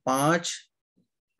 5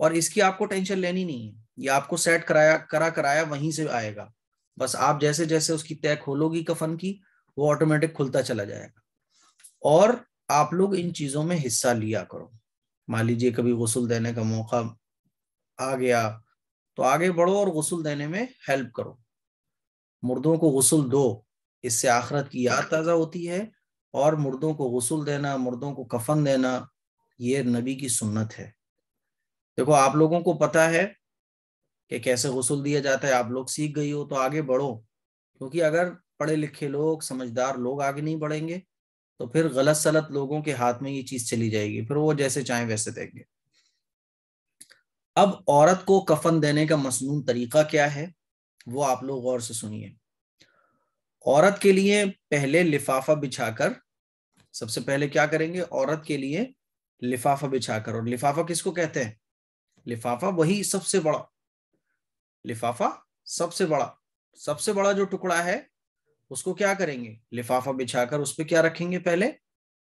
اور اس کی آپ کو ٹینشن لینی نہیں ہے, یہ آپ کو سیٹ کرایا وہیں سے آئے گا. بس آپ جیسے جیسے اس کی تہ کھولو گی کفن کی, وہ آٹومیٹک کھلتا چلا جائے گا. اور آپ لوگ ان چیزوں میں حصہ لیا کرو. مان لیجیے کبھی غسل دینے کا موقع آ گیا تو آگے بڑھو اور غسل دینے میں ہیلپ کرو. مردوں کو غسل دو, اس سے آخرت کی یاد تازہ ہوتی ہے. اور مردوں کو غسل دینا, مردوں کو کفن دینا, یہ نبی کی سنت ہے. دیکھو آپ لوگوں کو پتا ہے کہ کیسے غسل دیا جاتا ہے, آپ لوگ سیکھ گئی ہو, تو آگے بڑھو. کیونکہ اگر پڑھے لکھے لوگ, سمجھدار لوگ آگے نہیں بڑھیں گے تو پھر غلط سلط لوگوں کے ہاتھ میں یہ چیز چلی جائے گی, پھر وہ جیسے چاہیں ویسے دیں گے. اب عورت کو کفن دینے کا مسنون طریقہ کیا ہے وہ آپ لوگ غور سے سنیے. عورت کے لیے پہلے لفافہ بچھا کر, سب سے پہلے کیا کریں گے, عورت کے لیے لفافہ بچھا کر. اور لفافہ کس کو کہتے ہیں؟ لفافہ وہی سب سے بڑا, لفافہ سب سے بڑا جو ٹکڑا ہے اس کو کیا کریں گے, لفافہ بچھا کر اس پہ کیا رکھیں گے, پہلے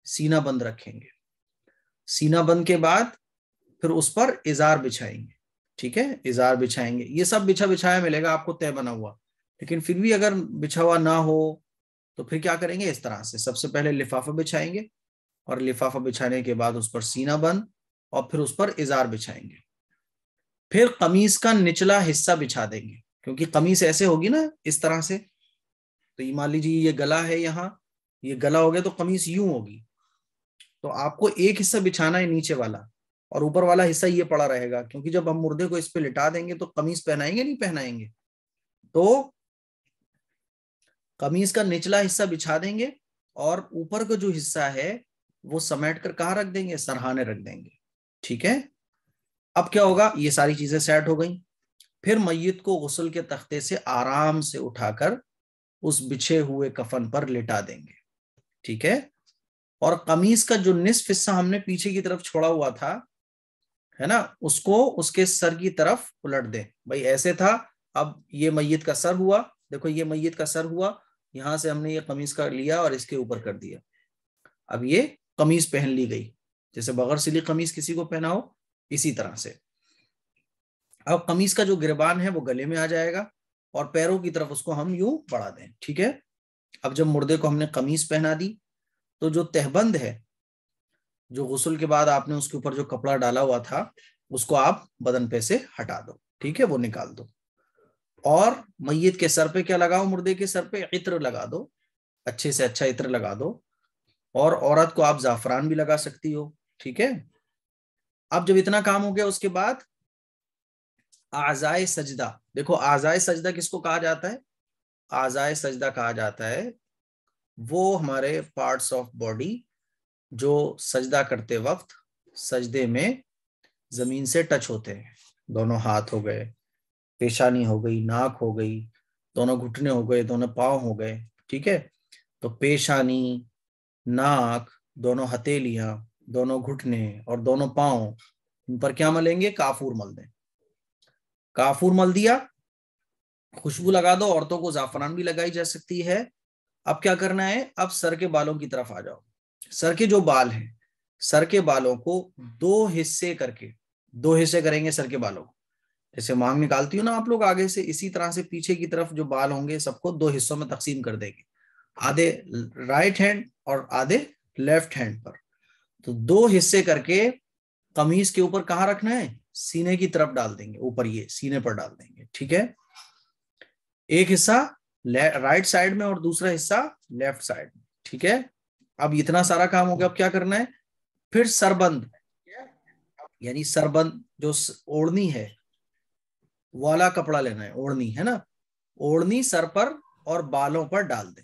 سینہ بند رکھیں گے. سینہ بند کے بعد پھر اس پر ازار بچھائیں گے. ٹھیک ہے, ازار بچھائیں گے. یہ سب بچھایا ملے گا آپ کو تہ بنا ہوا, لیکن پھر بھی اگر بچھا ہوا نہ ہو تو پھر کیا کریں گے, اس طرح سے سب سے پہلے لفافہ بچھائیں گے, اور لفافہ بچھانے کے بعد اس پر سینہ بند, اور پھر اس پر ازار بچھائیں گے. پھر قمیص کا نچلا حصہ بچھا دیں گے, کیونکہ قمیص ایسے ہوگی نا اس طرح سے, تو یہ مان لیجیے یہ گلا ہے, یہاں یہ گلا ہو گیا تو قمیص یوں ہوگی. تو آپ کو ایک حصہ بچھانا ہے نیچے والا, اور اوپر والا حصہ یہ پڑا رہے گا, کیونکہ جب ہم مردے کو اس پہ لٹا دیں گے تو قمیص پہنائیں گے نہیں پہنائیں گے. تو قمیص کا نچلا حصہ بچھا دیں گے, اور اوپر کا جو حصہ ہے وہ سمیٹ کر کہاں رکھ دیں گے, سرہانے رکھ دیں گے. ٹھیک ہے, اب کیا ہوگا, یہ ساری چیزیں سیٹ ہو گئیں. پھر میت کو غسل کے تختے سے آرام سے اٹھا کر اس بچھے ہوئے کفن پر لٹا دیں گے. ٹھیک ہے, اور قمیص کا جو نصف حصہ ہم نے پیچھے کی طرف چھوڑا ہوا تھا ہے نا, اس کو اس کے سر کی طرف الٹ دیں. بھائی ایسے تھا, اب یہ میت کا سر ہوا, دیکھو یہ میت کا سر ہوا, یہاں سے ہم نے یہ قمیص کا لیا اور اس کے اوپر کر دیا. اب یہ قمیص پہن لی گئی, جیسے بغیر سلی قمیص کسی کو پہنا ہو اسی طرح سے. اب قمیص کا جو گربان ہے وہ گلے میں آ جائے گا, اور پیروں کی طرف اس کو ہم یوں بڑھا دیں. ٹھیک ہے, اب جب مردے کو ہم نے قمیص پہنا دی تو جو تہبند ہے, جو غسل کے بعد آپ نے اس کے اوپر جو کپڑا ڈالا ہوا تھا, اس کو آپ بدن پہ سے ہٹا دو. ٹھیک ہے, وہ نکال دو. اور میت کے سر پہ کیا لگاؤ, مردے کے سر پہ عطر لگا دو, اچھے سے اچھا عطر لگا دو. اور عورت کو آپ زعفران بھی لگا سکتی ہو. ٹھیک ہے, اب جب اتنا کام ہو گیا اس کے بعد اعضائے سجدہ. دیکھو اعضائے سجدہ کس کو کہا جاتا ہے, اعضائے سجدہ کہا جاتا ہے وہ ہمارے پارٹس آف باڈی جو سجدہ کرتے وقت سجدے میں زمین سے ٹچ ہوتے ہیں. دونوں ہاتھ ہو گئے, پیشانی ہو گئی, ناک ہو گئی, دونوں گھٹنے ہو گئے, دونوں پاؤں ہو گئے. ٹھیک ہے, تو پیشانی, ناک, دونوں ہتھیلیاں, دونوں گھٹنے اور دونوں پاؤں, ان پر کیا ملیں گے, کافور مل دیں. کافور مل دیا, خوشبو لگا دو. عورتوں کو زعفران بھی لگائی جا سکتی ہے. اب کیا کرنا ہے, اب سر کے بالوں کی طرف آ جاؤ. سر کے جو بال ہیں, سر کے بالوں کو دو حصے کر کے, دو حصے کریں گے سر کے بالوں کو. جیسے مانگ نکالتی ہوں نا آپ لوگ آگے سے, اسی طرح سے پیچھے کی طرف جو بال ہوں گے سب کو دو حصوں میں تقسیم کر دیں گے, آدھے رائٹ ہینڈ اور آدھے لیفٹ ہینڈ پر. تو دو حصے کر کے قمیص کے اوپر کہاں رکھنا ہے, سینے کی طرف ڈال دیں گے, اوپر یہ سینے پر ڈال دیں گے. ٹھیک ہے, ایک حصہ رائٹ سائڈ میں اور دوسرا حصہ لیفٹ سائڈ میں. ٹھیک ہے, اب اتنا سارا کام ہو گیا. اب کیا کرنا ہے, پھر سربند, یعنی سربند جو اوڑھنی ہے والا کپڑا لینا ہے. اوڑھنی ہے نا, اوڑھنی سر پر اور بالوں پر ڈال دیں.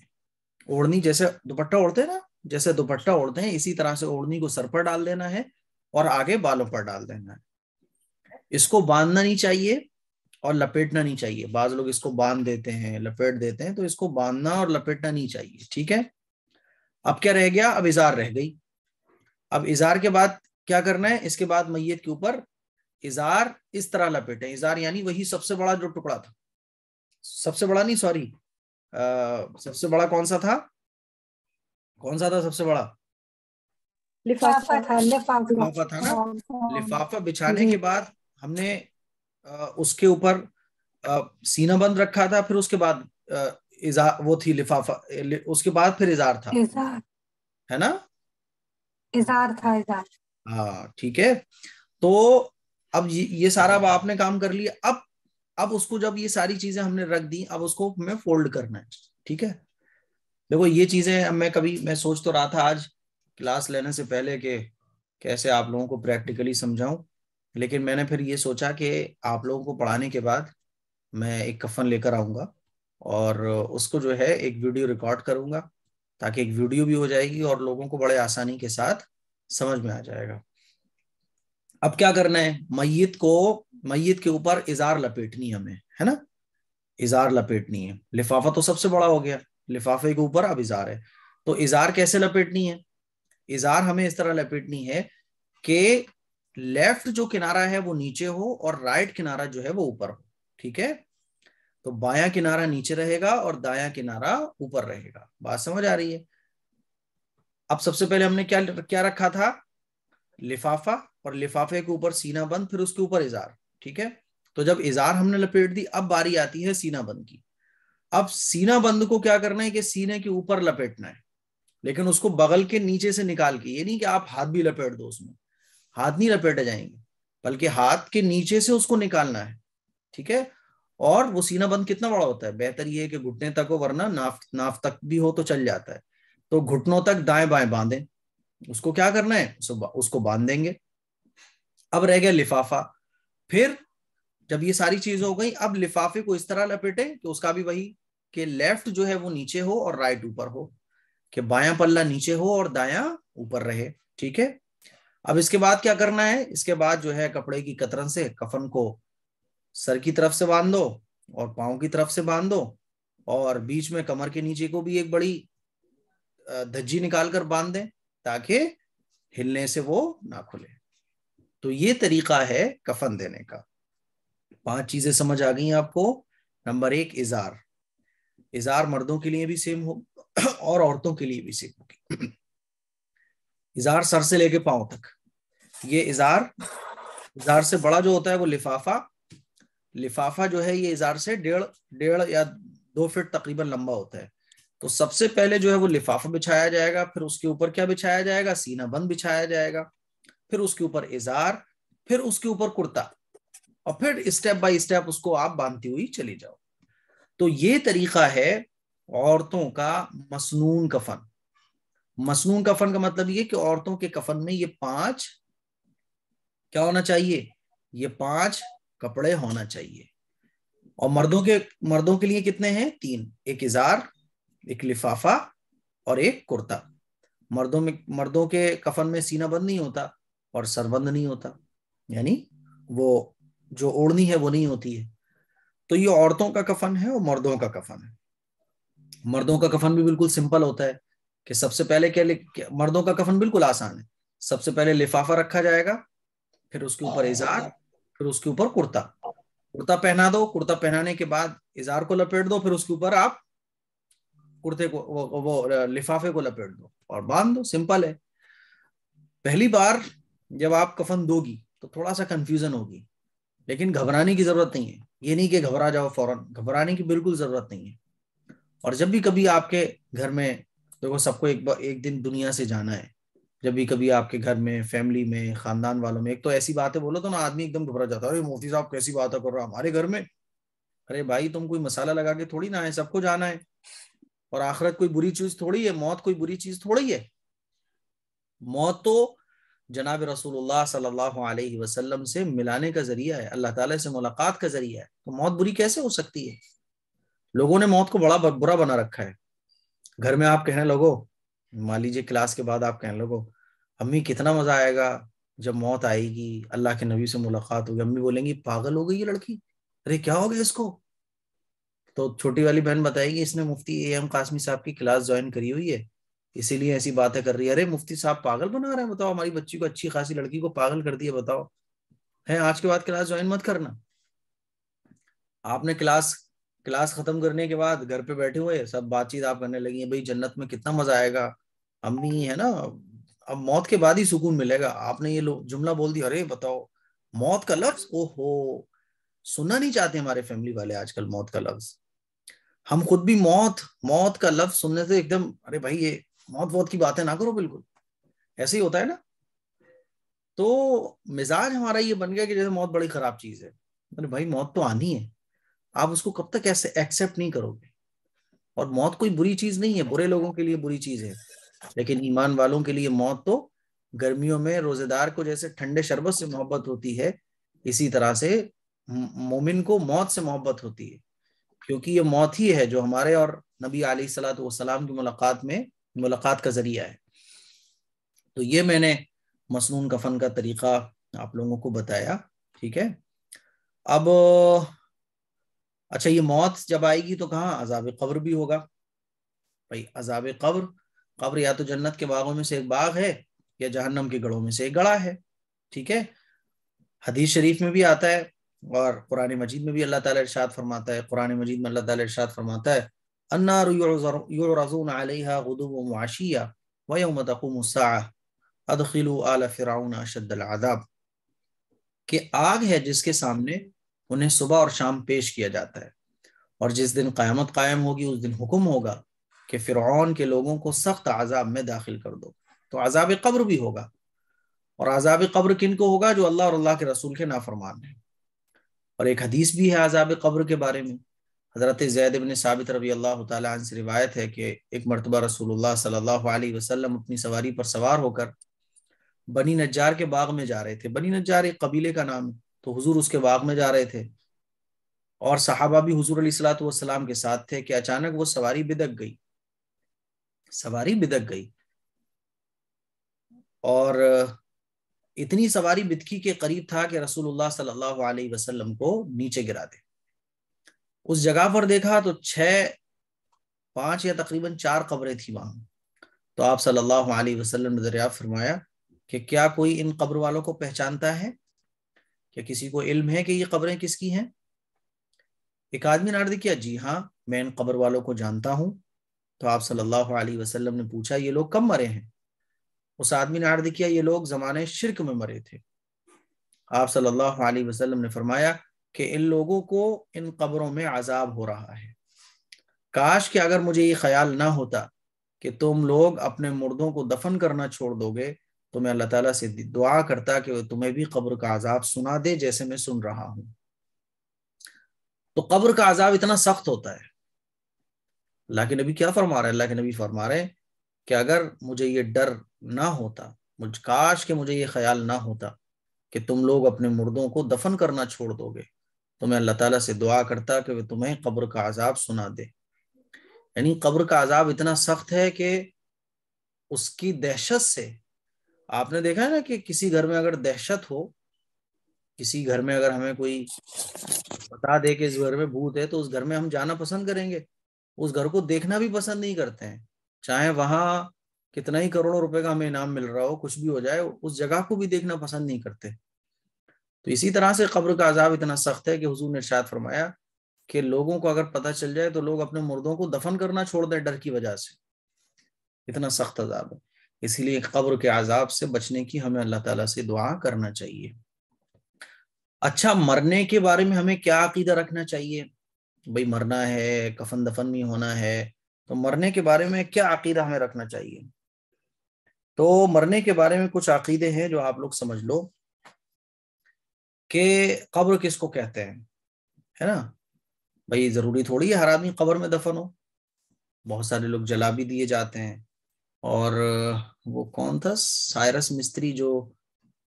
اوڑھنی جیسے دوپٹہ اوڑھتے ہیں نا, جیسے دوپٹہ اوڑھتے ہیں اسی طرح سے اوڑھنی کو سر پر ڈال دینا ہے اور آگے بالوں پر ڈال دینا ہے. اس کو باندھنا نہیں چاہیے اور لپیٹنا نہیں چاہیے. بعض لوگ اس کو باندھ دیتے ہیں, لپیٹ دیتے ہیں, تو اس کو باندھنا اور لپیٹنا نہیں چاہیے. ٹھیک ہے, اب کیا رہ گیا, اب ازار رہ گئی. اب ازار کے بعد کیا کرنا ہے, اس کے بعد میت کے اوپر ازار اس طرح لپیٹیں. ازار یعنی وہی سب سے بڑا جو ٹکڑا تھا, سب سے بڑا نہیں, سوری, سب سے بڑا کون سا تھا, کون سا تھا سب سے بڑا, لفافہ تھا. لفافہ تھا نا. لفافہ بچھانے کے بعد ہم نے اس کے اوپر سینہ بند رکھا تھا، پھر اس کے بعد وہ تھی لفافہ، اس کے بعد پھر ازار تھا، اظہار، ہے نا؟ اظہار تھا، اظہار۔ ہاں ٹھیک ہے. تو اب یہ سارا اب آپ نے کام کر لیا. اب اس کو جب یہ ساری چیزیں ہم نے رکھ دی، اب اس کو ہمیں فولڈ کرنا ہے. ٹھیک ہے، دیکھو یہ چیزیں اب میں سوچ تو رہا تھا آج کلاس لینے سے پہلے کہ کیسے آپ لوگوں کو پریکٹیکلی سمجھاؤں، لیکن میں نے پھر یہ سوچا کہ آپ لوگوں کو پڑھانے کے بعد میں ایک کفن لے کر آؤں گا اور اس کو جو ہے ایک ویڈیو ریکارڈ کروں گا، تاکہ ایک ویڈیو بھی ہو جائے گی اور لوگوں کو بڑے آسانی کے ساتھ سمجھ میں آ جائے گا. اب کیا کرنا ہے، میت کے اوپر ازار لپیٹنی ہے ہمیں، ہے نا؟ ازار لپیٹنی ہے. لفافہ تو سب سے بڑا ہو گیا، لفافے کے اوپر اب ازار ہے. تو ازار کیسے لپیٹنی ہے؟ ازار ہمیں اس طرح لپیٹنی ہے کہ لیفٹ جو کنارہ ہے وہ نیچے ہو اور رائٹ کنارہ جو ہے وہ اوپر ہو. ٹھیک ہے، تو بایاں کنارہ نیچے رہے گا اور دایاں کنارہ اوپر رہے گا. بات سمجھ آ رہی ہے؟ اب سب سے پہلے ہم نے کیا رکھا تھا؟ لفافہ، اور لفافے کے اوپر سینہ بند، پھر اس کے اوپر ازار. ٹھیک ہے، تو جب ازار ہم نے لپیٹ دی، اب باری آتی ہے سینہ بند کی. اب سینہ بند کو کیا کرنا ہے کہ سینے کے اوپر لپیٹنا ہے، لیکن اس کو بغل کے نیچے سے نکال کے. یہ نہیں کہ آپ ہاتھ بھی لپیٹ دو، اس میں ہاتھ نہیں لپیٹے جائیں گے، بلکہ ہاتھ کے نیچے سے اس کو نکالنا ہے. ٹھیک ہے، اور وہ سینہ بند کتنا بڑا ہوتا ہے؟ بہتر یہ ہے کہ گھٹنے تک ہو، ورنہ ناف تک بھی ہو تو چل جاتا ہے. تو گھٹنوں تک دائیں بائیں باندھیں. اس کو کیا کرنا ہے؟ اس کو باندھ دیں گے. اب رہ گیا لفافہ. پھر جب یہ ساری چیزیں ہو گئی، اب لفافے کو اس طرح لپیٹیں کہ اس کا بھی وہی کہ لیفٹ جو ہے وہ نیچے ہو اور رائٹ اوپر ہو، کہ بایاں پلہ نیچے ہو اور دایاں اوپر رہے. ٹھیک ہے، اب اس کے بعد کیا کرنا ہے؟ اس کے بعد جو ہے کپڑے کی کترن سے کفن کو سر کی طرف سے باندھ دو اور پاؤں کی طرف سے باندھ دو، اور بیچ میں کمر کے نیچے کو بھی ایک بڑی دھجی نکال کر باندھ دیں تاکہ ہلنے سے وہ نہ کھلے. تو یہ طریقہ ہے کفن دینے کا. 5 چیزیں سمجھ آ گئی آپ کو. نمبر 1 ازار. ازار مردوں کے لیے بھی سیم ہو اور عورتوں کے لیے بھی سیم ہوگی. ازار سر سے لے کے پاؤں تک. یہ ازار سے بڑا جو ہوتا ہے وہ لفافہ جو ہے یہ ازار سے 1.5 یا 2 فٹ تقریباً لمبا ہوتا ہے. تو سب سے پہلے جو ہے وہ لفافہ بچھایا جائے گا، پھر اس کے اوپر کیا بچھایا جائے گا؟ سینہ بند بچھایا جائے گا، پھر اس کے اوپر ازار، پھر اس کے اوپر کرتا، اور پھر اسٹیپ بائی اسٹیپ اس کو آپ باندھتی ہوئی چلی جاؤ. تو یہ طریقہ ہے عورتوں کا مسنون کفن. مسنون کفن کا مطلب یہ کہ عورتوں کے کفن میں یہ 5 کیا ہونا چاہیے؟ یہ 5 کپڑے ہونا چاہیے. اور مردوں کے لیے کتنے ہیں؟ 3. ایک ازار، ایک لفافہ اور ایک کرتا. مردوں کے کفن میں سینہ بند نہیں ہوتا اور سر بند نہیں ہوتا، یعنی وہ جو اوڑھنی ہے وہ نہیں ہوتی ہے. تو یہ عورتوں کا کفن ہے اور مردوں کا کفن ہے. مردوں کا کفن بھی بالکل سمپل ہوتا ہے کہ سب سے پہلے مردوں کا کفن بالکل آسان ہے. سب سے پہلے لفافہ رکھا جائے گا، پھر اس کے اوپر ازار، پھر اس کے اوپر کرتا پہنا دو. کرتا پہنانے کے بعد ازار کو لپیٹ دو، پھر اس کے اوپر آپ کرتے کو وہ لفافے کو لپیٹ دو اور باندھ دو. سمپل ہے. پہلی بار جب آپ کفن دو گی تو تھوڑا سا کنفیوژن ہوگی، لیکن گھبرانے کی ضرورت نہیں ہے. یہ نہیں کہ گھبرا جاؤ فوراً، گھبرانے کی بالکل ضرورت نہیں ہے. اور جب بھی کبھی آپ کے گھر میں، دیکھو سب کو ایک دن دنیا سے جانا ہے، جب بھی کبھی آپ کے گھر میں، فیملی میں، خاندان والوں میں، ایک تو ایسی باتیں بولو تو نا آدمی ایک دم گھبرا جاتا ہے. ارے مفتی صاحب کیسی باتیں کر رہا ہمارے گھر میں؟ ارے بھائی تم کوئی مسالہ لگا کے تھوڑی نہ آئے، سب کو جانا ہے. اور آخرت کوئی بری چیز تھوڑی ہے، موت کوئی بری چیز تھوڑی ہے. موت تو جناب رسول اللہ صلی اللہ علیہ وسلم سے ملانے کا ذریعہ ہے، اللہ تعالیٰ سے ملاقات کا ذریعہ ہے. تو موت بری کیسے ہو سکتی ہے؟ لوگوں نے موت کو بڑا برا بنا رکھا ہے. گھر میں آپ کہنے لگو، مان لیجیے کلاس کے بعد آپ کہنے لگو امی کتنا مزہ آئے گا جب موت آئے گی، اللہ کے نبی سے ملاقات ہوگی. امی بولیں گی پاگل ہو گئی یہ لڑکی، ارے کیا ہو گیا اس کو؟ تو چھوٹی والی بہن بتائے گی اس نے مفتی اے قاسمی صاحب کی کلاس جوائن کری ہوئی ہے، اسی لیے ایسی باتیں کر رہی ہے. ارے مفتی صاحب پاگل بنا رہے ہیں، بتاؤ ہماری بچی کو، اچھی خاصی لڑکی کو پاگل کر دیا، بتاؤ ہے آج کے بعد کلاس جوائن مت کرنا. آپ نے کلاس ختم کرنے کے بعد گھر پہ بیٹھے ہوئے سب بات چیت آپ کرنے لگی ہیں، بھائی جنت میں کتنا مزہ آئے گا امی، ہے نا، اب موت کے بعد ہی سکون ملے گا. آپ نے یہ جملہ بول دی، ارے بتاؤ موت کا لفظ، اوہو، سننا نہیں چاہتے ہمارے فیملی والے آج کل موت کا لفظ. ہم خود بھی موت کا لفظ سننے سے ایک دم، ارے بھائی یہ موت کی باتیں نہ کرو، بالکل ایسے ہی ہوتا ہے نا. تو مزاج ہمارا یہ بن گیا کہ جیسے موت بڑی خراب چیز ہے. ارے بھائی موت تو آنی ہے، آپ اس کو کب تک ایسے ایکسپٹ نہیں کرو گے. اور موت کوئی بری چیز نہیں ہے، برے لوگوں کے لیے بری چیز ہے، لیکن ایمان والوں کے لیے موت تو گرمیوں میں روزے دار کو جیسے ٹھنڈے شربت سے محبت ہوتی ہے، اسی طرح سے مومن کو موت سے محبت ہوتی ہے، کیونکہ یہ موت ہی ہے جو ہمارے اور نبی علیہ الصلوۃ والسلام کی ملاقات کا ذریعہ ہے. تو یہ میں نے مسنون کفن کا طریقہ آپ لوگوں کو بتایا. ٹھیک ہے. اب اچھا، یہ موت جب آئے گی تو کہاں؟ عذاب قبر بھی ہوگا. بھائی عذاب قبر یا تو جنت کے باغوں میں سے ایک باغ ہے یا جہنم کے گڑھوں میں سے ایک گڑھا ہے. ٹھیک ہے. حدیث شریف میں بھی آتا ہے اور قرآن مجید میں بھی اللہ تعالیٰ ارشاد فرماتا ہے. قرآن مجید میں اللہ تعالیٰ ارشاد فرماتا ہے النار یعرضون علیہا غدوا وعشیا ویوم تقوم الساعہ ادخلوا آل فرعون اشد العذاب، کہ آگ ہے جس کے سامنے انہیں صبح اور شام پیش کیا جاتا ہے، اور جس دن قیامت قائم ہوگی اس دن حکم ہوگا کہ فرعون کے لوگوں کو سخت عذاب میں داخل کر دو. تو عذاب قبر بھی ہوگا. اور عذاب قبر کن کو ہوگا؟ جو اللہ اور اللہ کے رسول کے نافرمان ہیں. اور ایک حدیث بھی ہے عذاب قبر کے بارے میں. حضرت زید بن ثابت رضی اللہ تعالیٰ عنہ سے روایت ہے کہ ایک مرتبہ رسول اللہ صلی اللہ علیہ وسلم اپنی سواری پر سوار ہو کر بنی نجار کے باغ میں جا رہے تھے. بنی نجار ایک قبیلے کا نام ہے. تو حضور اس کے باغ میں جا رہے تھے اور صحابہ بھی حضور علیہ الصلوۃ والسلام کے ساتھ تھے کہ اچانک وہ سواری بدک گئی اور اتنی سواری بدکی کے قریب تھا کہ رسول اللہ صلی اللہ علیہ وسلم کو نیچے گرا دے. اس جگہ پر دیکھا تو 5 یا تقریباً 4 قبریں تھیں وہاں. تو آپ صلی اللہ علیہ وسلم نے دریافت فرمایا کہ کیا کوئی ان قبر والوں کو پہچانتا ہے؟ کیا کسی کو علم ہے کہ یہ قبریں کس کی ہیں؟ ایک آدمی نے عرض کیا جی ہاں میں ان قبر والوں کو جانتا ہوں. تو آپ صلی اللہ علیہ وسلم نے پوچھا یہ لوگ کب مرے ہیں؟ اس آدمی نے عرض کیا یہ لوگ زمانے شرک میں مرے تھے. آپ صلی اللہ علیہ وسلم نے فرمایا کہ ان لوگوں کو ان قبروں میں عذاب ہو رہا ہے. کاش کہ اگر مجھے یہ خیال نہ ہوتا کہ تم لوگ اپنے مردوں کو دفن کرنا چھوڑ دو گے تو میں اللہ تعالیٰ سے دعا کرتا کہ وہ تمہیں بھی قبر کا عذاب سنا دے جیسے میں سن رہا ہوں. تو قبر کا عذاب اتنا سخت ہوتا ہے. اللہ کے نبی کیا فرما رہے ہیں؟ اللہ کے نبی فرما رہے ہیں کہ اگر مجھے یہ ڈر نہ ہوتا، کاش کہ مجھے یہ خیال نہ ہوتا کہ تم لوگ اپنے مردوں کو دفن کرنا چھوڑ دو گے تو میں اللہ تعالیٰ سے دعا کرتا کہ وہ تمہیں قبر کا عذاب سنا دے. یعنی قبر کا عذاب اتنا سخت ہے کہ اس کی دہشت سے، آپ نے دیکھا ہے نا کہ کسی گھر میں اگر دہشت ہو، کسی گھر میں اگر ہمیں کوئی بتا دے کہ اس گھر میں بھوت ہے تو اس گھر میں ہم جانا پسند کریں گے، اس گھر کو دیکھنا بھی پسند نہیں کرتے ہیں، چاہے وہاں کتنا ہی کروڑوں روپے کا ہمیں انعام مل رہا ہو، کچھ بھی ہو جائے اس جگہ کو بھی دیکھنا پسند نہیں کرتے. تو اسی طرح سے قبر کا عذاب اتنا سخت ہے کہ حضور نے ارشاد فرمایا کہ لوگوں کو اگر پتہ چل جائے تو لوگ اپنے مردوں کو دفن کرنا چھوڑ دیں ڈر کی وجہ سے. اتنا سخت عذاب ہے. اسی لیے قبر کے عذاب سے بچنے کی ہمیں اللہ تعالیٰ سے دعا کرنا چاہیے. اچھا، مرنے کے بارے میں ہمیں کیا عقیدہ رکھنا چاہیے؟ بھئی مرنا ہے، کفن دفن بھی ہونا ہے، تو مرنے کے بارے میں کیا عقیدہ ہمیں رکھنا چاہیے؟ تو مرنے کے بارے میں کچھ عقیدے ہیں جو آپ لوگ سمجھ لو کہ قبر کس کو کہتے ہیں، ہے نا. بھئی ضروری تھوڑی ہے ہر آدمی قبر میں دفن ہو. بہت سارے لوگ جلا بھی دیے جاتے ہیں. اور وہ کون تھا سائرس مستری جو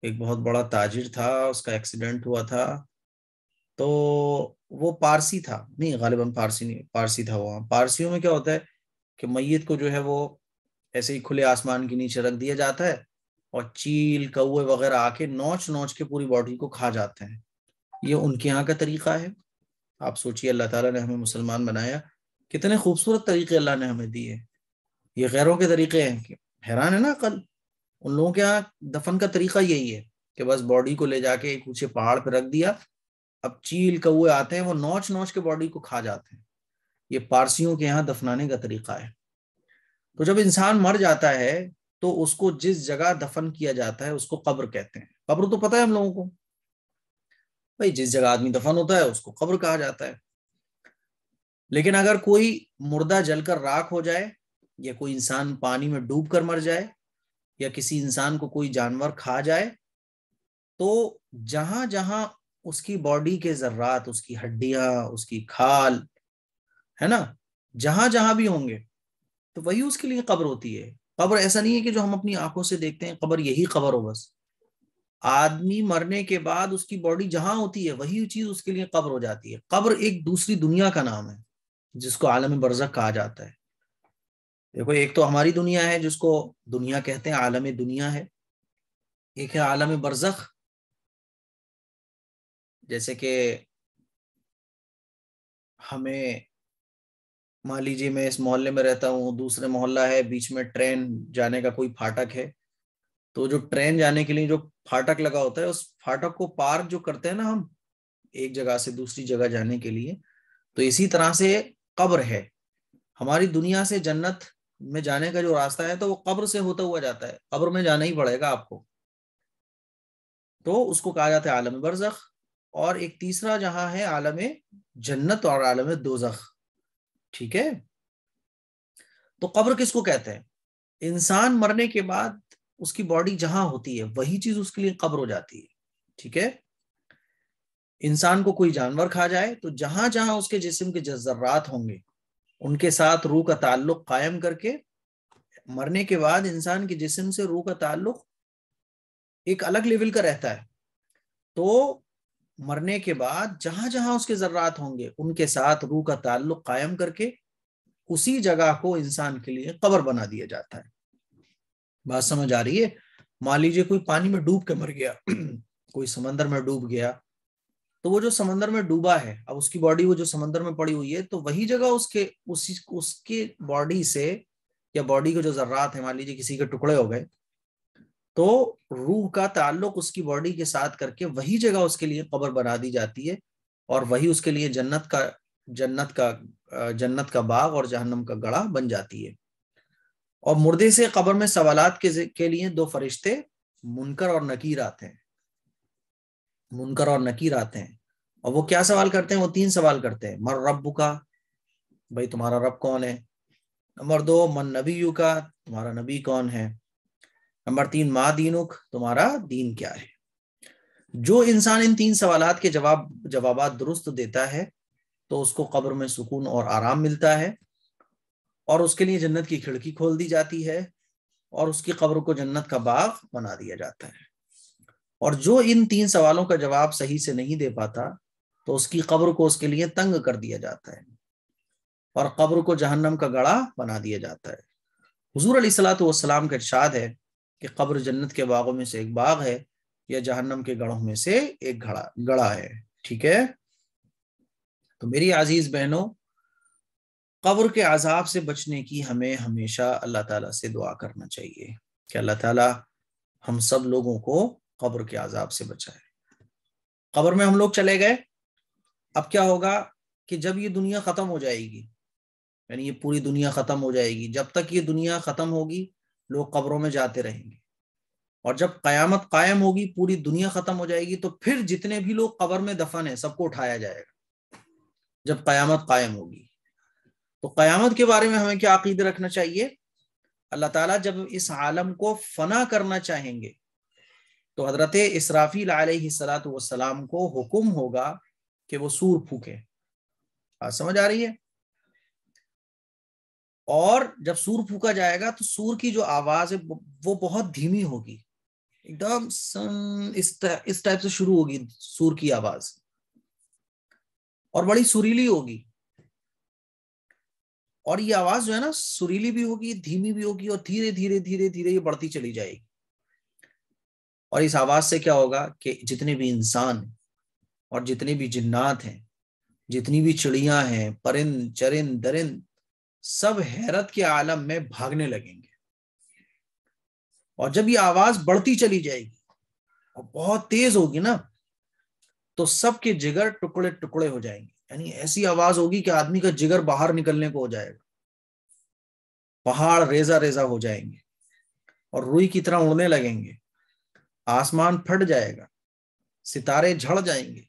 ایک بہت بڑا تاجر تھا، اس کا ایکسیڈنٹ ہوا تھا، تو وہ پارسی تھا، نہیں غالباً پارسی نہیں، پارسی تھا. وہاں پارسیوں میں کیا ہوتا ہے کہ میت کو جو ہے وہ ایسے ہی کھلے آسمان کے نیچے رکھ دیا جاتا ہے اور چیل کوے وغیرہ آ کے نوچ کے پوری باڈی کو کھا جاتے ہیں. یہ ان کے یہاں کا طریقہ ہے. آپ سوچئے اللہ تعالیٰ نے ہمیں مسلمان بنایا، کتنے خوبصورت طریقے اللہ نے ہمیں دیے. یہ غیروں کے طریقے ہیں کہ حیران ہے نا عقل. ان لوگوں کے یہاں دفن کا طریقہ یہی ہے کہ بس باڈی کو لے جا کے ایک اونچے پہاڑ پہ رکھ دیا، اب چیل کوے آتے ہیں وہ نوچ کے باڈی کو کھا جاتے ہیں. یہ پارسیوں کے یہاں دفنانے کا طریقہ ہے. تو جب انسان مر جاتا ہے تو اس کو جس جگہ دفن کیا جاتا ہے اس کو قبر کہتے ہیں. قبر تو پتہ ہے ہم لوگوں کو، بھائی جس جگہ آدمی دفن ہوتا ہے اس کو قبر کہا جاتا ہے. لیکن اگر کوئی مردہ جل کر راکھ ہو جائے، یا کوئی انسان پانی میں ڈوب کر مر جائے، یا کسی انسان کو کوئی جانور کھا جائے، تو جہاں جہاں اس کی باڈی کے ذرات، اس کی ہڈیاں، اس کی کھال ہے نا، جہاں جہاں بھی ہوں گے تو وہی اس کے لیے قبر ہوتی ہے. قبر ایسا نہیں ہے کہ جو ہم اپنی آنکھوں سے دیکھتے ہیں قبر یہی قبر ہو بس. آدمی مرنے کے بعد اس کی باڈی جہاں ہوتی ہے وہی چیز اس کے لیے قبر ہو جاتی ہے. قبر ایک دوسری دنیا کا نام ہے جس کو عالم برزخ کہا جاتا ہے. دیکھو ایک تو ہماری دنیا ہے جس کو دنیا کہتے ہیں، عالم دنیا ہے. ایک ہے عالم برزخ، جیسے کہ ہمیں مان لیجیے میں اس محلے میں رہتا ہوں، دوسرے محلہ ہے، بیچ میں ٹرین جانے کا کوئی پھاٹک ہے، تو جو ٹرین جانے کے لیے جو پھاٹک لگا ہوتا ہے اس پھاٹک کو پار جو کرتے ہیں نا ہم ایک جگہ سے دوسری جگہ جانے کے لیے، تو اسی طرح سے قبر ہے. ہماری دنیا سے جنت میں جانے کا جو راستہ ہے تو وہ قبر سے ہوتا ہوا جاتا ہے، قبر میں جانا ہی پڑے گا آپ کو، تو اس کو کہا جاتا ہے عالم برزخ. اور ایک تیسرا جہاں ہے عالم جنت اور عالم دوزخ. ٹھیک ہے، تو قبر کس کو کہتے ہیں؟ انسان مرنے کے بعد اس کی باڈی جہاں ہوتی ہے وہی چیز اس کے لیے قبر ہو جاتی ہے. ٹھیک ہے، انسان کو کوئی جانور کھا جائے تو جہاں جہاں اس کے جسم کے ذرات ہوں گے ان کے ساتھ روح کا تعلق قائم کر کے، مرنے کے بعد انسان کے جسم سے روح کا تعلق ایک الگ لیول کا رہتا ہے، تو مرنے کے بعد جہاں جہاں اس کے ذرات ہوں گے ان کے ساتھ روح کا تعلق قائم کر کے اسی جگہ کو انسان کے لیے قبر بنا دیا جاتا ہے. بات سمجھ آ رہی ہے؟ مان لیجیے کوئی پانی میں ڈوب کے مر گیا کوئی سمندر میں ڈوب گیا، تو وہ جو سمندر میں ڈوبا ہے اب اس کی باڈی وہ جو سمندر میں پڑی ہوئی ہے تو وہی جگہ اس کے باڈی سے یا باڈی کے جو ذرات ہیں، مان لیجیے کسی کے ٹکڑے ہو گئے تو روح کا تعلق اس کی باڈی کے ساتھ کر کے وہی جگہ اس کے لیے قبر بنا دی جاتی ہے، اور وہی اس کے لیے جنت کا باغ اور جہنم کا گڑھا بن جاتی ہے. اور مردے سے قبر میں سوالات کے لیے دو فرشتے منکر اور نکیر آتے ہیں. منکر اور نکیر آتے ہیں، اور وہ کیا سوال کرتے ہیں؟ وہ 3 سوال کرتے ہیں. مر رب کا، بھائی تمہارا رب کون ہے. نمبر 2 من نبیو کا، تمہارا نبی کون ہے. نمبر 3 ما دینک، تمہارا دین کیا ہے. جو انسان ان 3 سوالات کے جوابات درست دیتا ہے تو اس کو قبر میں سکون اور آرام ملتا ہے، اور اس کے لیے جنت کی کھڑکی کھول دی جاتی ہے، اور اس کی قبر کو جنت کا باغ بنا دیا جاتا ہے. اور جو ان 3 سوالوں کا جواب صحیح سے نہیں دے پاتا تو اس کی قبر کو اس کے لیے تنگ کر دیا جاتا ہے اور قبر کو جہنم کا گڑھا بنا دیا جاتا ہے. حضور علیہ الصلوۃ والسلام کا ارشاد ہے کہ قبر جنت کے باغوں میں سے ایک باغ ہے یا جہنم کے گڑھوں میں سے ایک گڑھا ہے. ٹھیک ہے، تو میری عزیز بہنوں، قبر کے عذاب سے بچنے کی ہمیں ہمیشہ اللہ تعالیٰ سے دعا کرنا چاہیے کہ اللہ تعالیٰ ہم سب لوگوں کو قبر کے عذاب سے بچائے. قبر میں ہم لوگ چلے گئے، اب کیا ہوگا کہ جب یہ دنیا ختم ہو جائے گی، یعنی یہ پوری دنیا ختم ہو جائے گی، جب تک یہ دنیا ختم ہوگی لوگ قبروں میں جاتے رہیں گے، اور جب قیامت قائم ہوگی پوری دنیا ختم ہو جائے گی تو پھر جتنے بھی لوگ قبر میں دفن ہیں سب کو اٹھایا جائے گا جب قیامت قائم ہوگی. تو قیامت کے بارے میں ہمیں کیا عقیدہ رکھنا چاہیے؟ اللہ تعالیٰ جب اس عالم کو فنا کرنا چاہیں گے تو حضرت اسرافیل علیہ السلام کو حکم ہوگا کہ وہ سور پھونکے. بات سمجھ آ رہی ہے؟ اور جب سور پھونکا جائے گا تو سور کی جو آواز ہے وہ بہت دھیمی ہوگی، ایک دم اس ٹائپ سے شروع ہوگی سور کی آواز، اور بڑی سریلی ہوگی. اور یہ آواز جو ہے نا سریلی بھی ہوگی، دھیمی بھی ہوگی، اور دھیرے دھیرے دھیرے دھیرے یہ بڑھتی چلی جائے گی. اور اس آواز سے کیا ہوگا کہ جتنے بھی انسان اور جتنے بھی جنات ہیں، جتنی بھی چڑیاں ہیں، پرند چرند درند، سب حیرت کے عالم میں بھاگنے لگیں گے. اور جب یہ آواز بڑھتی چلی جائے گی اور بہت تیز ہوگی نا تو سب کے جگر ٹکڑے ٹکڑے ہو جائیں گے. یعنی ایسی آواز ہوگی کہ آدمی کا جگر باہر نکلنے کو ہو جائے گا، پہاڑ ریزہ ریزہ ہو جائیں گے اور روئی کی طرح اڑنے لگیں گے، آسمان پھٹ جائے گا، ستارے جھڑ جائیں گے،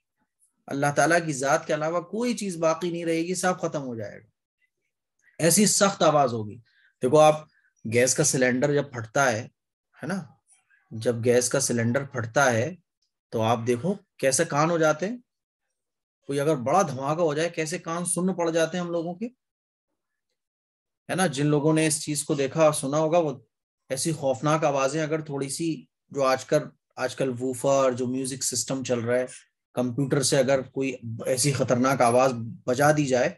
اللہ تعالیٰ کی ذات کے علاوہ کوئی چیز باقی نہیں رہے گی، سب ختم ہو جائے گا. ایسی سخت آواز ہوگی. دیکھو آپ گیس کا سلنڈر جب پھٹتا ہے نا، جب گیس کا سلنڈر پھٹتا ہے تو آپ دیکھو کیسے کان ہو جاتے ہیں. کوئی اگر بڑا دھماکہ ہو جائے کیسے کان سن پڑ جاتے ہیں ہم لوگوں کے، ہے نا. جن لوگوں نے اس چیز کو دیکھا اور سنا ہوگا، وہ ایسی خوفناک آوازیں اگر تھوڑی سی، جو آج کل ووفر جو میوزک سسٹم چل رہا ہے، کمپیوٹر سے اگر کوئی ایسی خطرناک آواز بجا دی جائے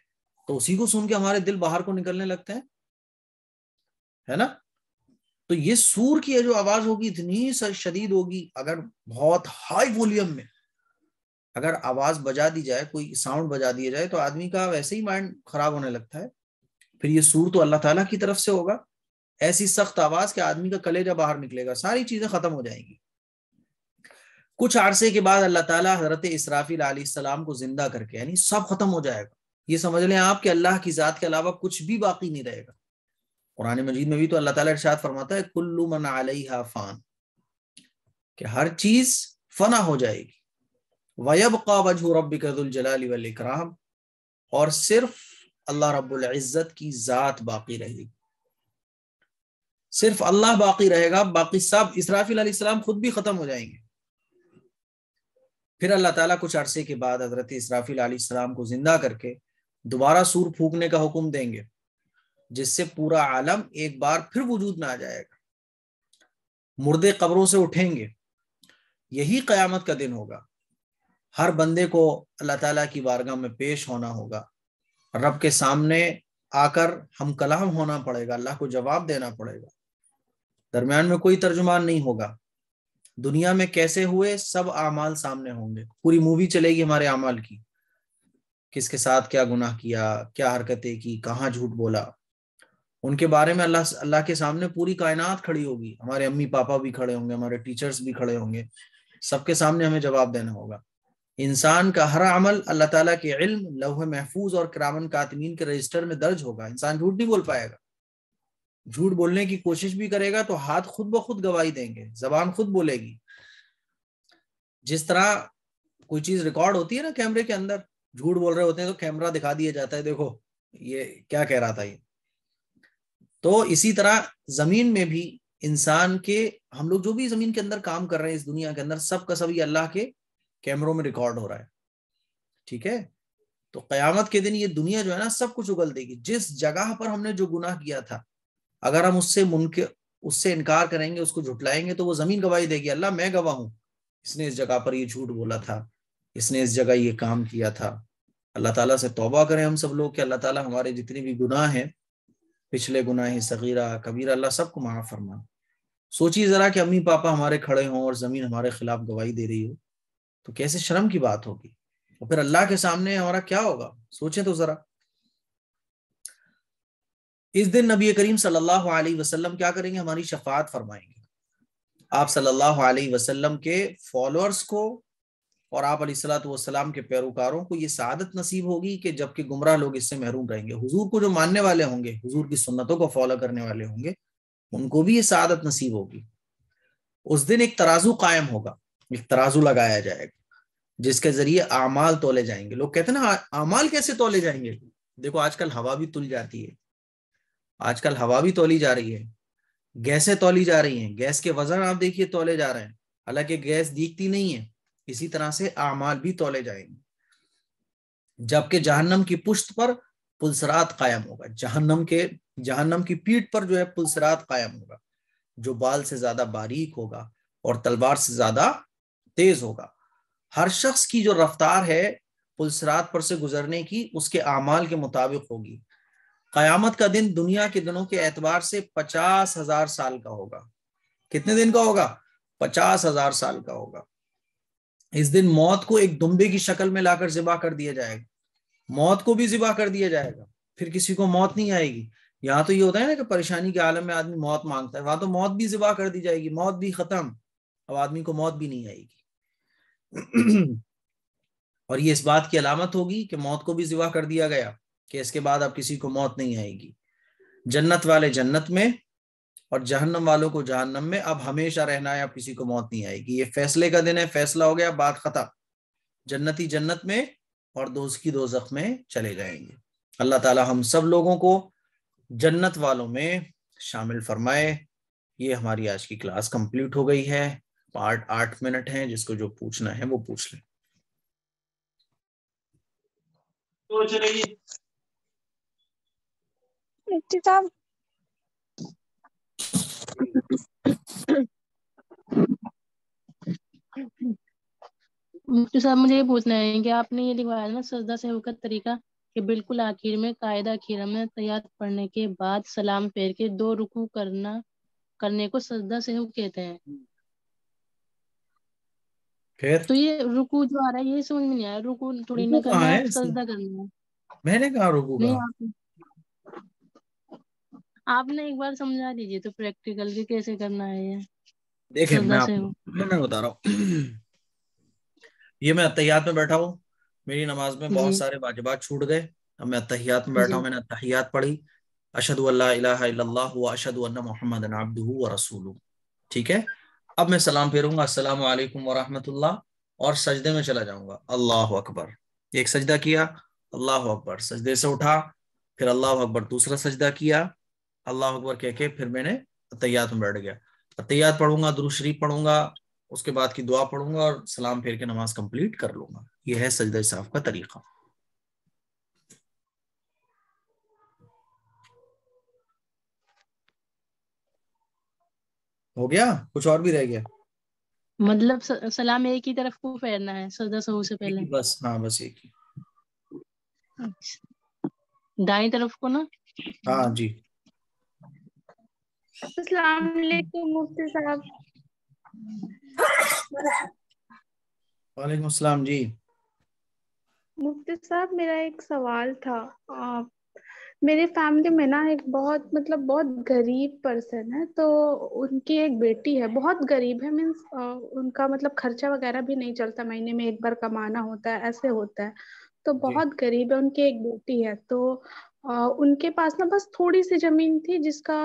تو اسی کو سن کے ہمارے دل باہر کو نکلنے لگتے ہیں، ہے نا. تو یہ سور کی جو آواز ہوگی اتنی شدید ہوگی، اگر بہت ہائی ولیوم میں اگر آواز بجا دی جائے، کوئی ساؤنڈ بجا دیا جائے، تو آدمی کا ویسے ہی مائنڈ خراب ہونے لگتا ہے. پھر یہ سور تو اللہ تعالیٰ کی طرف سے ہوگا، ایسی سخت آواز کہ آدمی کا کلیجہ باہر نکلے گا، ساری چیزیں ختم ہو جائیں گی. کچھ عرصے کے بعد اللہ تعالیٰ حضرت اسرافیل علیہ السلام کو زندہ کر کے، یعنی سب ختم ہو جائے گا. یہ سمجھ لیں آپ کہ اللہ کی ذات کے علاوہ کچھ بھی باقی نہیں رہے گا. قرآن مجید میں بھی تو اللہ تعالیٰ ارشاد فرماتا ہے کل من علیہا فان، کہ ہر چیز فنا ہو جائے گی. وَيَبْقَى وَجْهُ رَبِّكَ ذُو الْجَلَالِ وَالْإِكْرَامِ، اور صرف اللہ رب العزت کی ذات باقی رہے گی، صرف اللہ باقی رہے گا، باقی سب اسرافیل علیہ السلام خود بھی ختم ہو جائیں گے. پھر اللہ تعالیٰ کچھ عرصے کے بعد حضرت اسرافیل علیہ السلام کو زندہ کر کے دوبارہ سور پھونکنے کا حکم دیں گے، جس سے پورا عالم ایک بار پھر وجود میں آ جائے گا. مردے قبروں سے اٹھیں گے. یہی قیامت کا دن ہوگا. ہر بندے کو اللہ تعالیٰ کی بارگاہ میں پیش ہونا ہوگا، رب کے سامنے آ کر ہم کلام ہونا پڑے گا، اللہ کو جواب دینا پڑے گا. درمیان میں کوئی ترجمان نہیں ہوگا. دنیا میں کیسے ہوئے سب اعمال سامنے ہوں گے، پوری مووی چلے گی ہمارے اعمال کی، کس کے ساتھ کیا گناہ کیا، کیا حرکتیں کی، کہاں جھوٹ بولا. ان کے بارے میں اللہ کے سامنے پوری کائنات کھڑی ہوگی، ہمارے امی پاپا بھی کھڑے ہوں گے، ہمارے ٹیچرز بھی کھڑے ہوں گے، سب کے سامنے ہمیں جواب دینا ہوگا. انسان کا ہر عمل اللہ تعالیٰ کے علم، لوح محفوظ اور کرامن کاتبین کے رجسٹر میں درج ہوگا. انسان جھوٹ نہیں بول پائے گا. جھوٹ بولنے کی کوشش بھی کرے گا تو ہاتھ خود بخود گواہی دیں گے، زبان خود بولے گی. جس طرح کوئی چیز ریکارڈ ہوتی ہے نا کیمرے کے اندر، جھوٹ بول رہے ہوتے ہیں تو کیمرہ دکھا دیا جاتا ہے، دیکھو یہ کیا کہہ رہا تھا یہ. تو اسی طرح زمین میں بھی انسان کے، ہم لوگ جو بھی زمین کے اندر کام کر رہے ہیں اس دنیا کے اندر، سب کا سب یہ اللہ کے کیمروں میں ریکارڈ ہو رہا ہے. ٹھیک ہے. تو قیامت کے دن یہ دنیا جو ہے نا سب کچھ اگل دے گی. جس جگہ پر ہم نے جو گناہ کیا تھا، اگر ہم اس سے انکار کریں گے، اس کو جھٹلائیں گے، تو وہ زمین گواہی دے گی، اللہ میں گواہ ہوں، اس نے اس جگہ پر یہ جھوٹ بولا تھا، اس نے اس جگہ یہ کام کیا تھا. اللہ تعالیٰ سے توبہ کریں ہم سب لوگ کہ اللہ تعالیٰ ہمارے جتنے بھی گناہ ہیں، پچھلے گناہ صغیرہ کبیرہ، اللہ سب کو معاف فرمائے. سوچیے ذرا کہ امی پاپا ہمارے کھڑے ہوں اور زمین ہمارے خلاف گواہی دے رہی ہو، تو کیسے شرم کی بات ہوگی. اور پھر اللہ کے سامنے ہمارا کیا ہوگا، سوچیں تو ذرا. اس دن نبی کریم صلی اللہ علیہ وسلم کیا کریں گے، ہماری شفاعت فرمائیں گے. آپ صلی اللہ علیہ وسلم کے فالوورز کو اور آپ علیہ الصلوۃ والسلام کے پیروکاروں کو یہ سعادت نصیب ہوگی کہ جبکہ گمراہ لوگ اس سے محروم رہیں گے. حضور کو جو ماننے والے ہوں گے، حضور کی سنتوں کو فالو کرنے والے ہوں گے، ان کو بھی یہ سعادت نصیب ہوگی. اس دن ایک ترازو قائم ہوگا، ایک ترازو لگایا جائے گا جس کے ذریعے اعمال تولے جائیں گے. لوگ کہتے ہیں نا اعمال کیسے تولے جائیں گے؟ دیکھو آج کل ہوا بھی تل جاتی ہے، آج کل ہوا بھی تولی جا رہی ہے، گیسیں تولی جا رہی ہیں، گیس کے وزن آپ دیکھیے تولے جا رہے ہیں، حالانکہ گیس دیکھتی نہیں ہے. اسی طرح سے اعمال بھی تولے جائیں گے. جبکہ جہنم کی پشت پر پلسرات قائم ہوگا، جہنم کی پیٹھ پر جو ہے پلسرات قائم ہوگا، جو بال سے زیادہ باریک ہوگا اور تلوار سے زیادہ تیز ہوگا. ہر شخص کی جو رفتار ہے پلسرات پر سے گزرنے کی، اس کے اعمال کے مطابق ہوگی. قیامت کا دن دنیا کے دنوں کے اعتبار سے 50,000 سال کا ہوگا. کتنے دن کا ہوگا؟ 50,000 سال کا ہوگا. اس دن موت کو ایک دمبے کی شکل میں لا کر ذبح کر دیا جائے گا. موت کو بھی ذبح کر دیا جائے گا، پھر کسی کو موت نہیں آئے گی. یہاں تو یہ ہوتا ہے نا کہ پریشانی کے عالم میں آدمی موت مانگتا ہے، وہاں تو موت بھی ذبح کر دی جائے گی، موت بھی ختم، اب آدمی کو موت بھی نہیں آئے گی. اور یہ اس بات کی علامت ہوگی کہ موت کو بھی ذبح کر دیا گیا، کہ اس کے بعد اب کسی کو موت نہیں آئے گی. جنت والے جنت میں اور جہنم والوں کو جہنم میں، اب ہمیشہ رہنا ہے، اب کسی کو موت نہیں آئے گی. یہ فیصلے کا دن ہے، فیصلہ ہو گیا، بات ختم. جنتی جنت میں اور دوزخی دوزخ میں چلے جائیں گے. اللہ تعالی ہم سب لوگوں کو جنت والوں میں شامل فرمائے. یہ ہماری آج کی کلاس کمپلیٹ ہو گئی ہے. 8 منٹ ہیں، جس کو جو پوچھنا ہے وہ پوچھ لیں. مفتی صاحب مفتی صاحب مجھے یہ پوچھنا ہے کہ آپ نے یہ لکھوایا نا سجدہ سہو کا طریقہ کہ بالکل آخر میں قاعدہ اخیرہ میں تحیات پڑھنے کے بعد سلام پھیر کے 2 رکوع کرنے کو سجدہ سہو کہتے ہیں. پھر تو یہ رکوع جو آ رہا ہے یہ سمجھ میں نہیں آیا. رکوع تھوڑی نہ رکوع کہاں کرنا ہے، ہے آپ اس میں؟ سجدہ کرنا ہے. میں نے کہا رکوع نہیں کہاں. آپ نے ایک بار سمجھا دیجیے تو پریکٹیکل کے کیسے کرنا ہے یہ دیکھیں سجدہ میں آپ سہو. میں بتا رہا ہوں. یہ میں اتحیات میں بیٹھا ہوں، میری نماز میں بہت جی سارے واجبات چھوٹ گئے. اب میں اتحیات میں بیٹھا جی ہوں، میں نے اتحیات پڑھی، اشہد ان لا الہ الا اللہ و اشہد ان محمد عبدہ و رسولہ. ٹھیک ہے، اب میں سلام پھیروں گا السلام علیکم ورحمۃ اللہ، اور سجدے میں چلا جاؤں گا. اللہ اکبر، ایک سجدہ کیا، اللہ اکبر، سجدے سے اٹھا، پھر اللہ اکبر دوسرا سجدہ کیا، اللہ اکبر کہہ کے پھر میں نے اتحیات میں بیٹھ گیا. اتحیات پڑھوں گا، درود شریف پڑھوں گا، اس کے بعد کی دعا پڑھوں گا اور سلام پھیر کے نماز کمپلیٹ کر لوں گا. یہ ہے سجدہ صاف کا طریقہ. ہو گیا؟ کچھ اور بھی رہ گیا؟ مطلب سلام ایک ہی طرف کو پھیرنا ہے سجدہ سہو سے پہلے. بس ہاں، بس ایک ہی. اچھا، دائیں طرف کو نا. ہاں جی. السلام علیکم مفتی صاحب. وعلیکم السلام جی. مفتی صاحب میرا ایک سوال تھا. میری فیملی میں نا ایک بہت غریب پرسن ہے، تو ان کی ایک بیٹی ہے، بہت غریب ہے، مینس ان کا مطلب خرچہ وغیرہ بھی نہیں چلتا، مہینے میں ایک بار کمانا ہوتا ہے، ایسے ہوتا ہے. تو جی بہت غریب ہے، ان کی ایک بیٹی ہے. تو ان کے پاس نا بس تھوڑی سی زمین تھی جس کا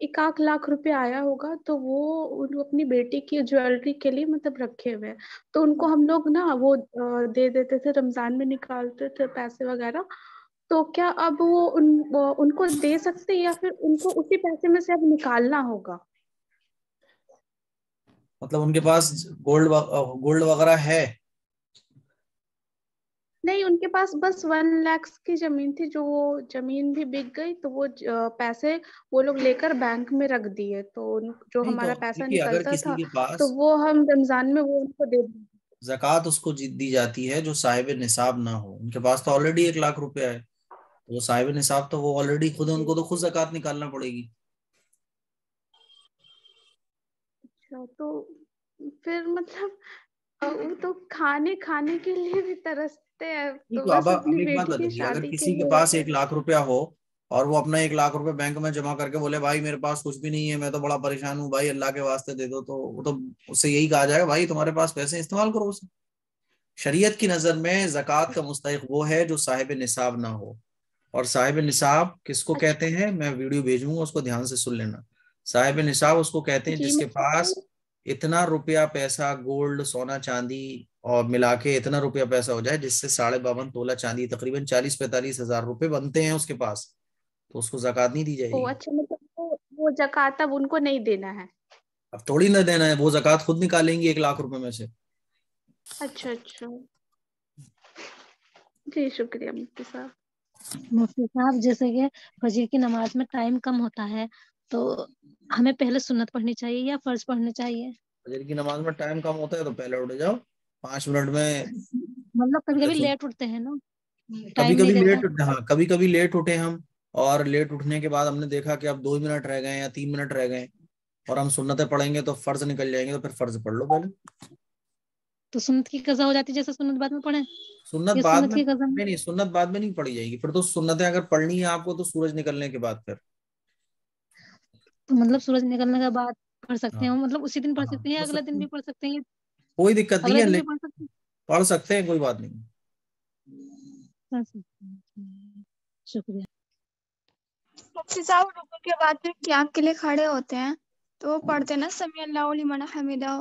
1 لاکھ روپے آیا ہوگا، تو وہ اپنی بیٹی کی جویلری کے لیے مطلب رکھے ہوئے. تو ان کو ہم لوگ نا وہ دے دیتے تھے، رمضان میں نکالتے تھے پیسے وغیرہ. تو کیا اب ان کو دے سکتے یا پھر ان کو اسی پیسے میں سے اب نکالنا ہوگا؟ مطلب ان کے پاس گولڈ وغیرہ ہے؟ نہیں، ان کے پاس بس 1 لاکھ کی زمین تھی، جو وہ زمین بھی بک گئی، تو وہ پیسے وہ لوگ لے کر بینک میں رکھ دیے. تو جو نہیں تو ہمارا پیسہ دیکھیے، اگر نکلتا کسی تھا کے پاس تو وہ ہم رمضان میں وہ ان کو دے دیں. زکوٰۃ اس کو دی جاتی ہے جو صاحب نصاب نہ ہو. ان کے پاس تو آلریڈی 1 لاکھ روپیہ ہے، وہ صاحب نصاب تو وہ آلریڈی خود، ان کو تو خود زکوٰۃ نکالنا پڑے گی. اچھا، تو پھر مطلب وہ تو کھانے کے لیے بھی ترستے ہیں، نہیں تو تو بس اب اپنی ایک بات بیٹی کی بتائیے، اگر شادی کے کسی کے لیے. پاس 1 لاکھ روپیہ ہو اور وہ اپنا 1 لاکھ روپے بینک میں جمع کر کے بولے بھائی میرے پاس کچھ بھی نہیں ہے، میں تو بڑا پریشان ہوں بھائی، اللہ کے واسطے دے دو، تو وہ تو اس سے یہی کہا جائے گا بھائی تمہارے پاس پیسے استعمال کرو اسے. شریعت کی نظر میں زکوٰۃ کا مستحق وہ ہے جو صاحب نصاب نہ ہو. اور صاحب نصاب کس کو اچھا کہتے ہیں؟ میں ویڈیو بھیجوں گا، اس کو دھیان سے سن لینا. صاحب نصاب اس کو کہتے ہیں جی، جس کے پاس مطلب اتنا روپیہ پیسہ، گولڈ سونا چاندی اور ملا کے اتنا روپیہ پیسہ ہو جائے جس سے 52.5 تولہ چاندی، تقریباً 40-45 ہزار روپے بنتے ہیں اس کے پاس، تو اس کو زکوٰۃ نہیں دی جائے گی. اچھا، مطلب وہ زکوٰۃ اب ان کو نہیں دینا ہے. اب تھوڑی نہ دینا ہے، وہ زکوٰۃ خود نکالیں گی 1 لاکھ روپے میں سے. اچھا جی، شکریہ مفتی صاحب. مفتی صاحب جیسے کہ فجر کی نماز میں ٹائم کم ہوتا ہے تو ہمیں پہلے سنت پڑھنی چاہیے یا فرض پڑھنے چاہیے؟ فجر کی نماز میں ٹائم کم ہوتا ہے تو پہلے اٹھ جاؤ، 5 منٹ میں. مطلب کبھی کبھی لیٹ اٹھتے ہیں نا، کبھی ٹائم نہیں کبھی رہتا. لیٹ اٹھے، ہاں کبھی کبھی لیٹ اٹھے ہم، اور لیٹ اٹھنے کے بعد ہم نے دیکھا کہ اب 2 منٹ رہ گئے یا 3 منٹ رہ گئے اور ہم سنتیں پڑھیں گے تو فرض نکل جائیں گے، تو پھر فرض پڑھ لو پہلے. تو سنت کی قضا ہو جاتی ہے جیسے سنت بعد میں پڑھیں؟ سنت یہ بعد سنت میں کی قضا نہیں، نہیں سنت بعد میں نہیں پڑھی جائے گی. پھر تو سنتیں اگر پڑھنی ہے آپ کو تو سورج نکلنے کے بعد پھر. تو مطلب سورج نکلنے کے بعد پڑھ سکتے ہاں ہیں، مطلب اسی دن پڑھ ہاں سکتے ہیں یا پڑھ اگلا سکتے دن ہیں، بھی پڑھ سکتے ہیں؟ کوئی دقت نہیں اگلا ہے، دن بھی لیکن پڑھ سکتے پڑھ سکتے ہیں، کوئی بات نہیں. ہیں. شکریہ. مفتی صاحب رکوع کے بعد پھر قیام کے لیے کھڑے ہوتے ہیں تو وہ پڑھتے ہیں نا سمیع اللہ لمن حمیدہ،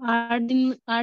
8